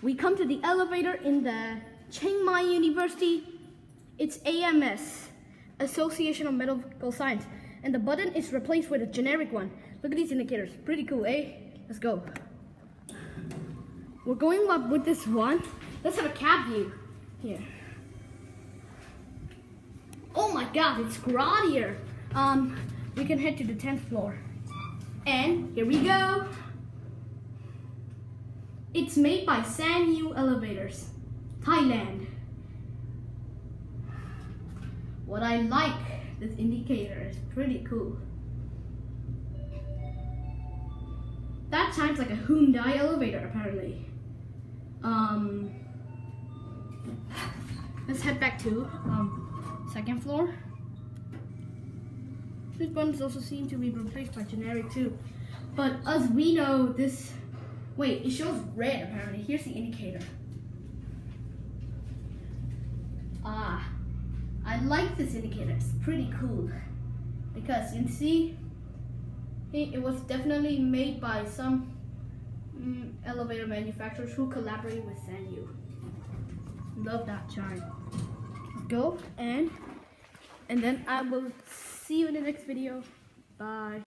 We come to the elevator in the Chiang Mai University. It's AMS, Association of Medical Science, and the button is replaced with a generic one. Look at these indicators, pretty cool, eh? Let's go. We're going up with this one. Let's have a cab view here. Oh my God, it's grottier. We can head to the 10th floor. And here we go. It's made by Sanyu Elevators, Thailand. What I like, this indicator is pretty cool. That shines like a Hyundai elevator apparently. Let's head back to 2nd floor. These buttons also seem to be replaced by generic too. But as we know, this, wait, it shows red apparently. Here's the indicator. I like this indicator. It's pretty cool because you can see it was definitely made by some elevator manufacturers who collaborated with Sanyu. Love that chime. Let's go and then I will see you in the next video. Bye.